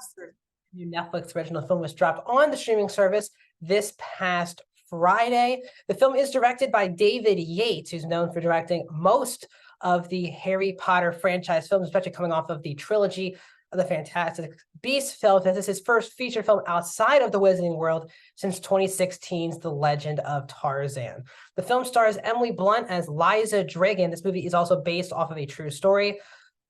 Hustlers, new Netflix original film, was dropped on the streaming service this past Friday. The film is directed by David Yates, who's known for directing most of the Harry Potter franchise films, especially coming off of the trilogy of the Fantastic Beasts films. This is his first feature film outside of the Wizarding World since 2016's The Legend of Tarzan. The film stars Emily Blunt as Liza Dragon. This movie is also based off of a true story.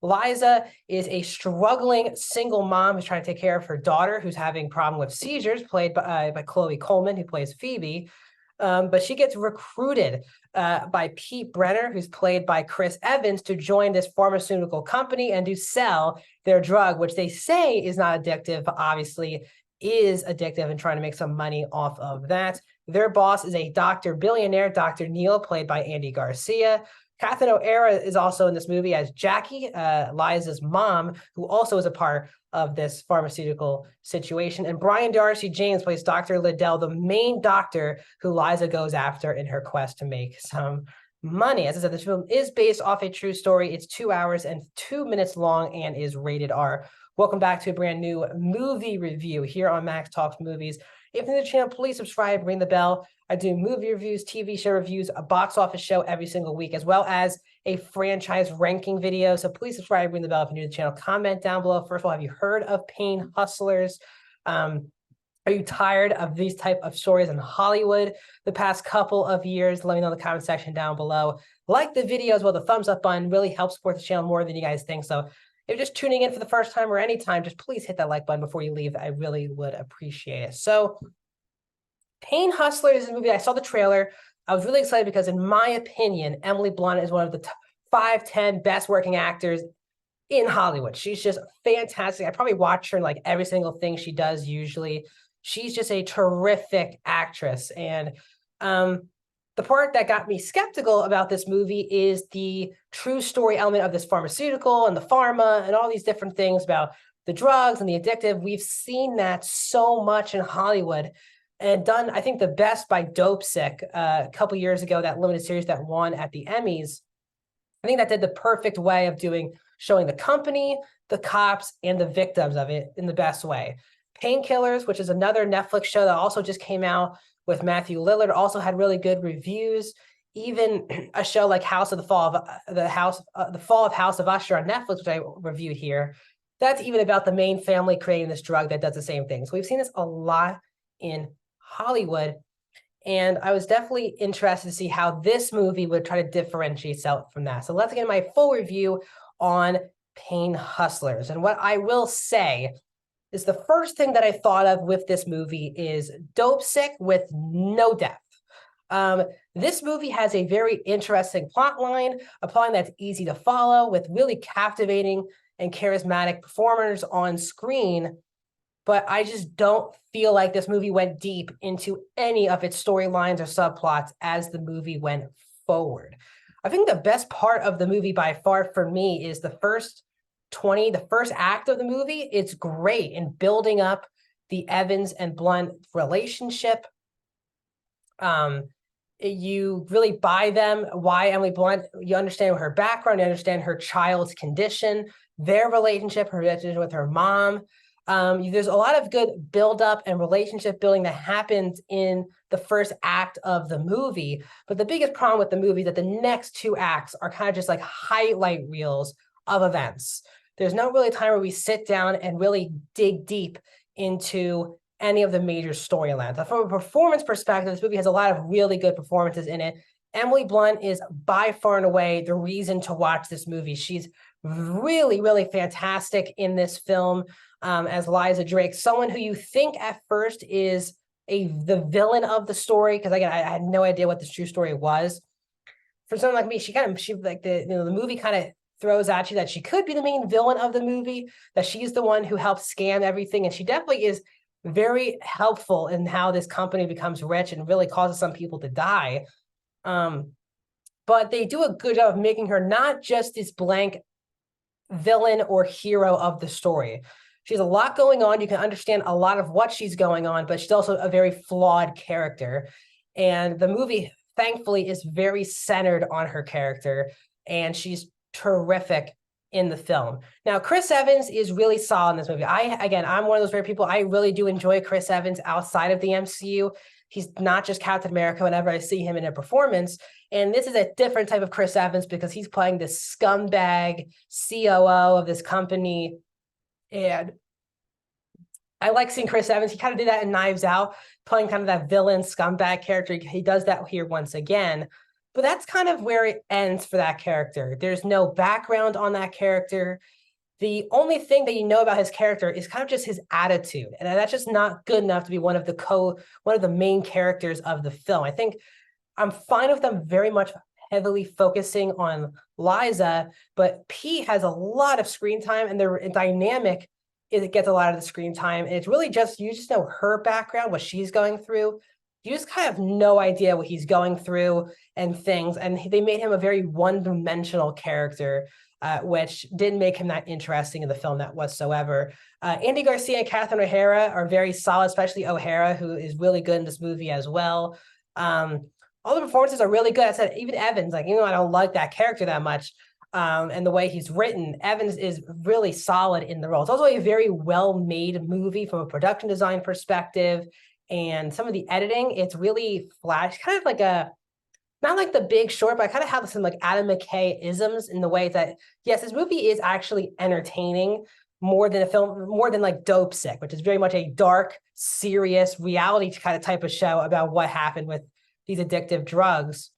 Liza is a struggling single mom who's trying to take care of her daughter, who's having a problem with seizures, played by Chloe Coleman, who plays Phoebe. But she gets recruited by Pete Brenner, who's played by Chris Evans, to join this pharmaceutical company and to sell their drug, which they say is not addictive, but obviously is addictive, and trying to make some money off of that. Their boss is a doctor billionaire, Dr. Neil, played by Andy Garcia. Catherine O'Hara is also in this movie as Jackie, Liza's mom, who also is a part of this pharmaceutical situation. And Brian Darcy James plays Dr. Liddell, the main doctor who Liza goes after in her quest to make some money. As I said, this film is based off a true story. It's 2 hours and 2 minutes long and is rated R. Welcome back to a brand new movie review here on Max Talks Movies. If you're new to the channel, please subscribe, ring the bell. I do movie reviews, TV show reviews, a box office show every single week, as well as a franchise ranking video. So please subscribe, ring the bell if you're new to the channel. Comment down below. First of all, have you heard of Pain Hustlers? Are you tired of these type of stories in Hollywood the past couple of years? Let me know in the comment section down below. Like the video as well. The thumbs up button really helps support the channel more than you guys think. So if you're just tuning in for the first time or any time, just please hit that like button before you leave. I really would appreciate it. So Pain Hustlers is a movie. I saw the trailer. I was really excited because, in my opinion, Emily Blunt is one of the 5, 10 best working actors in Hollywood. She's just fantastic. I probably watch her in like every single thing she does usually. She's just a terrific actress. And the part that got me skeptical about this movie is the true story element of this pharmaceutical and the pharma and all these different things about the drugs and the addictive. We've seen that so much in Hollywood, and done, I think, the best by Dopesick a couple years ago, that limited series that won at the Emmys. I think that did the perfect way of showing the company, the cops, and the victims of it in the best way. Painkillers, which is another Netflix show that also just came out with Matthew Lillard, also had really good reviews. Even a show like The Fall of House of Usher on Netflix, which I reviewed here, that's even about the main family creating this drug that does the same thing. So we've seen this a lot in Hollywood, and I was definitely interested to see how this movie would try to differentiate itself from that. So let's get my full review on Pain Hustlers. And what I will say is the first thing that I thought of with this movie is Dopesick with no depth. This movie has a very interesting plot line, a plot line that's easy to follow, with really captivating and charismatic performers on screen. But I just don't feel like this movie went deep into any of its storylines or subplots as the movie went forward. I think the best part of the movie by far for me is the first act of the movie. It's great in building up the Evans and Blunt relationship. You really buy them, why Emily Blunt, you understand her background, you understand her child's condition, their relationship, her relationship with her mom. There's a lot of good build-up and relationship building that happens in the first act of the movie. But the biggest problem with the movie is that the next 2 acts are kind of just like highlight reels of events. There's no really time where we sit down and really dig deep into any of the major storylines. From a performance perspective, this movie has a lot of really good performances in it. Emily Blunt is by far and away the reason to watch this movie. She's really, really fantastic in this film. As Liza Drake, someone who you think at first is the villain of the story, because again, I had no idea what this true story was. For someone like me, the movie kind of throws at you that she could be the main villain of the movie, that she's the one who helps scam everything, and she definitely is very helpful in how this company becomes rich and really causes some people to die. But they do a good job of making her not just this blank villain or hero of the story. She has a lot going on. You can understand a lot of what she's going on, but she's also a very flawed character. And the movie, thankfully, is very centered on her character, and she's terrific in the film. Now, Chris Evans is really solid in this movie. I'm one of those rare people. I really do enjoy Chris Evans outside of the MCU. He's not just Captain America whenever I see him in a performance. And this is a different type of Chris Evans because he's playing this scumbag COO of this company. And I like seeing Chris Evans. He kind of did that in Knives Out, playing kind of that villain scumbag character. He does that here once again. But that's kind of where it ends for that character. There's no background on that character. The only thing that you know about his character is kind of just his attitude. And that's just not good enough to be one of the main characters of the film. I think I'm fine with them very much heavily focusing on Liza, but Pete has a lot of screen time, and the dynamic is it gets a lot of the screen time. And it's really just, you just know her background, what she's going through. You just kind of have no idea what he's going through and things. And they made him a very one-dimensional character, which didn't make him that interesting in the film that whatsoever. Andy Garcia and Catherine O'Hara are very solid, especially O'Hara, who is really good in this movie as well. All the performances are really good. I said, even Evans, like, I don't like that character that much. And the way he's written, Evans is really solid in the role. It's also a very well-made movie from a production design perspective. And some of the editing, it's really flash, kind of like not like The Big Short, but I kind of have some like Adam McKay isms in the way that, yes, this movie is actually entertaining more than like Dopesick, which is very much a dark, serious reality kind of type of show about what happened with these addictive drugs.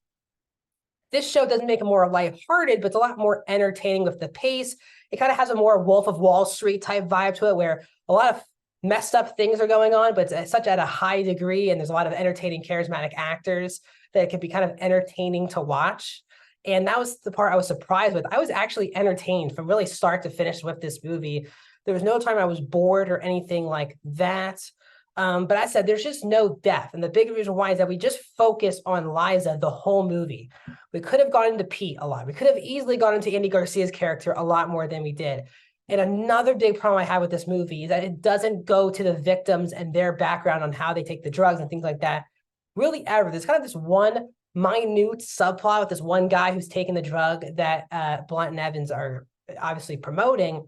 This show doesn't make it more lighthearted, but it's a lot more entertaining with the pace. It kind of has a more Wolf of Wall Street type vibe to it, where a lot of messed up things are going on, but it's such at a high degree, and there's a lot of entertaining, charismatic actors that it can be kind of entertaining to watch. And that was the part I was surprised with. I was actually entertained from really start to finish with this movie. There was no time I was bored or anything like that. But I said, there's just no depth. And the big reason why is that we just focus on Liza the whole movie. We could have gone into Pete a lot. We could have easily gone into Andy Garcia's character a lot more than we did. And another big problem I have with this movie is that it doesn't go to the victims and their background on how they take the drugs and things like that. Really ever. There's kind of this one minute subplot with this one guy who's taking the drug that Blunt and Evans are obviously promoting.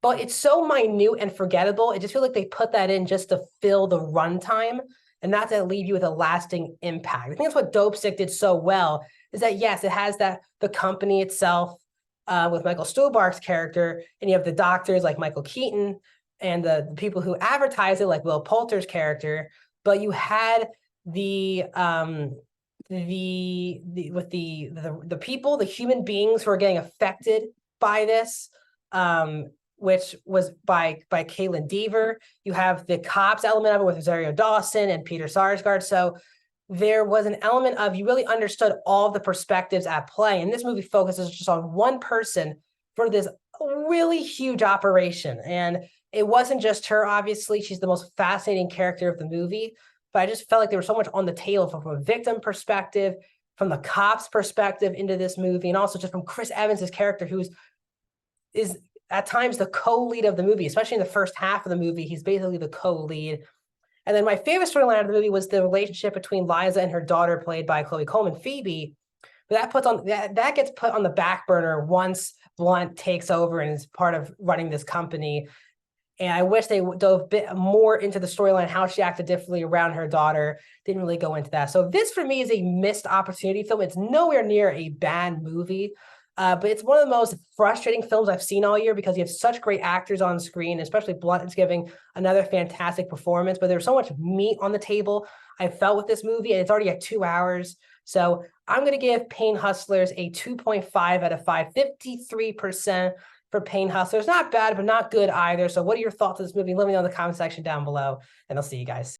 But it's so minute and forgettable. It just feels like they put that in just to fill the runtime and not to leave you with a lasting impact. I think that's what Dopesick did so well, is that, yes, it has the company itself with Michael Stuhlbarg's character, and you have the doctors like Michael Keaton and the people who advertise it like Will Poulter's character, but you had the people, the human beings who are getting affected by this, which was by Caitlin Dever. You have the cops element of it with Rosario Dawson and Peter Sarsgaard. So there was an element of, you really understood all the perspectives at play. And this movie focuses just on one person for this really huge operation. And it wasn't just her, obviously. She's the most fascinating character of the movie. But I just felt like there was so much on the table from a victim perspective, from the cops' perspective into this movie, and also just from Chris Evans' character, who is at times the co-lead of the movie, especially in the first half of the movie. He's basically the co-lead. And then my favorite storyline of the movie was the relationship between Liza and her daughter, played by Chloe Coleman, Phoebe. But that gets put on the back burner once Blunt takes over and is part of running this company. And I wish they dove a bit more into the storyline, how she acted differently around her daughter. Didn't really go into that. So this, for me, is a missed opportunity film. It's nowhere near a bad movie. But it's one of the most frustrating films I've seen all year because you have such great actors on screen, especially Blunt is giving another fantastic performance. But there's so much meat on the table I felt with this movie, and it's already at 2 hours. So I'm going to give Pain Hustlers a 2.5 out of 5, 53% for Pain Hustlers. Not bad, but not good either. So what are your thoughts on this movie? Let me know in the comment section down below, and I'll see you guys.